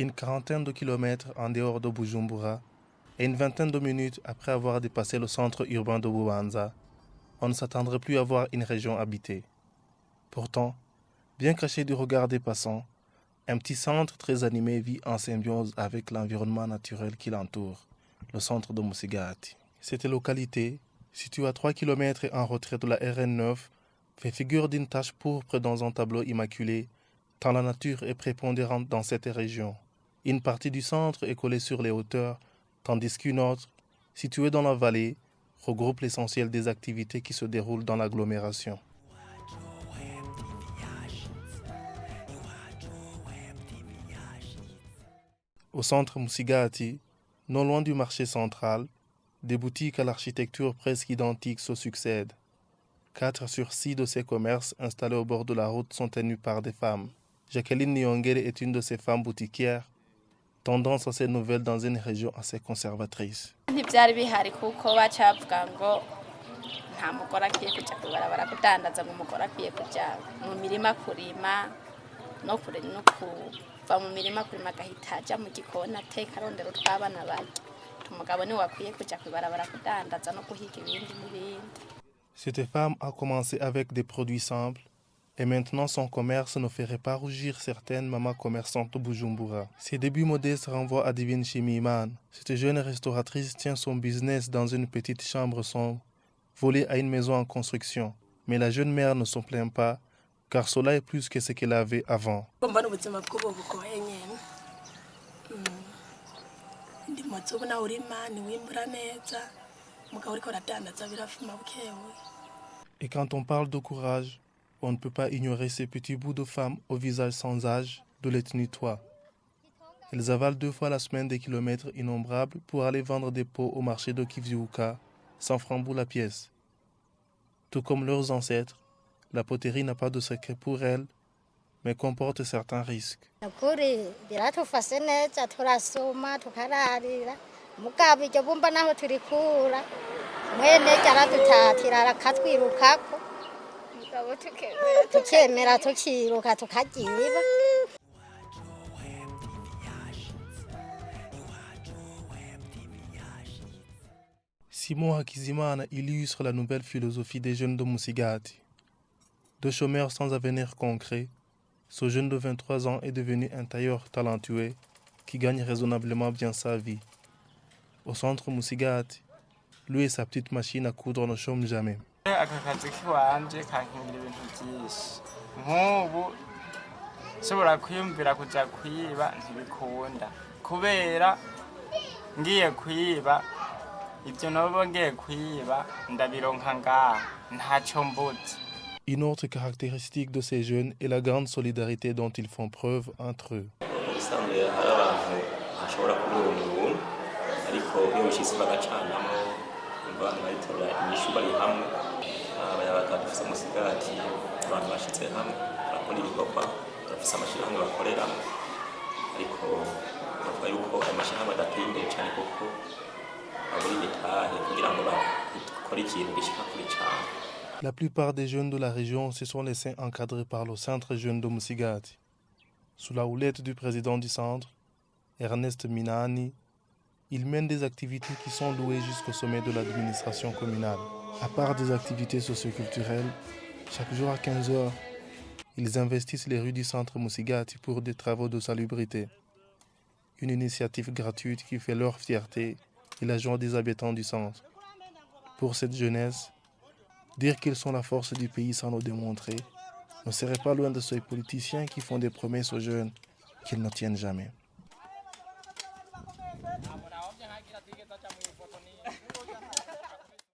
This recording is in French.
Une quarantaine de kilomètres en dehors de Bujumbura et une vingtaine de minutes après avoir dépassé le centre urbain de Bubanza, on ne s'attendrait plus à voir une région habitée. Pourtant, bien caché du regard des passants, un petit centre très animé vit en symbiose avec l'environnement naturel qui l'entoure, le centre de Musigati. Cette localité, située à 3 km et en retrait de la RN9, fait figure d'une tache pourpre dans un tableau immaculé, tant la nature est prépondérante dans cette région. Une partie du centre est collée sur les hauteurs, tandis qu'une autre, située dans la vallée, regroupe l'essentiel des activités qui se déroulent dans l'agglomération. Au centre Musigati, non loin du marché central, des boutiques à l'architecture presque identique se succèdent. 4 sur 6 de ces commerces installés au bord de la route sont tenus par des femmes. Jacqueline Nyongere est une de ces femmes boutiquières, tendance assez nouvelle dans une région assez conservatrice. ntibyari bihari kuko bacavuga ngo nta mugore akwiye kujya kubarabara kudandaza ngo umugore akwiye kujya mu mirima kurima no kuva mu mirima kurima agahita ajya mu gikoni ateka arondera utw'abana barya umugabo niwe akwiye kujya kubarabara kudandaza no guhiga ibindi n'ibindi. Cette femme a commencé avec des produits simples et maintenant son commerce ne ferait pas rougir certaines mamans commerçantes de Bujumbura. Ses débuts modestes renvoient à Divine Chimiman. Cette jeune restauratrice tient son business dans une petite chambre sombre, volée à une maison en construction. Mais la jeune mère ne s'en plaint pas, car cela est plus que ce qu'elle avait avant. Et quand on parle de courage, on ne peut pas ignorer ces petits bouts de femmes au visage sans âge de l'ethnie Twa. Elles avalent 2 fois la semaine des kilomètres innombrables pour aller vendre des pots au marché de Kivyuka, 100 francs la pièce. Tout comme leurs ancêtres, la poterie n'a pas de secret pour elles, mais comporte certains risques. Simon Hakizimana illustre la nouvelle philosophie des jeunes de Musigati. De chômeurs sans avenir concret, ce jeune de 23 ans est devenu un tailleur talentueux qui gagne raisonnablement bien sa vie. Au centre Musigati, lui et sa petite machine à coudre ne chôment jamais. nshobora kwiyumvira kuja kwiba ntibikunda kubera ngiye kwiba ivyo nabo ngiye kwiba ndabironka ngaha ntaco mbuze. Une autre caractéristique de ces jeunes est la grande solidarité dont ils font preuve entre eux. La plupart des jeunes de la région se sont laissés encadrer par le centre jeune de Musigati. Sous la houlette du président du centre, Ernest Minani, ils mènent des activités qui sont louées jusqu'au sommet de l'administration communale. À part des activités socioculturelles, chaque jour à 15 heures, ils investissent les rues du centre Musigati pour des travaux de salubrité. Une initiative gratuite qui fait leur fierté et la joie des habitants du centre. Pour cette jeunesse, dire qu'ils sont la force du pays sans le démontrer ne serait pas loin de ces politiciens qui font des promesses aux jeunes qu'ils ne tiennent jamais.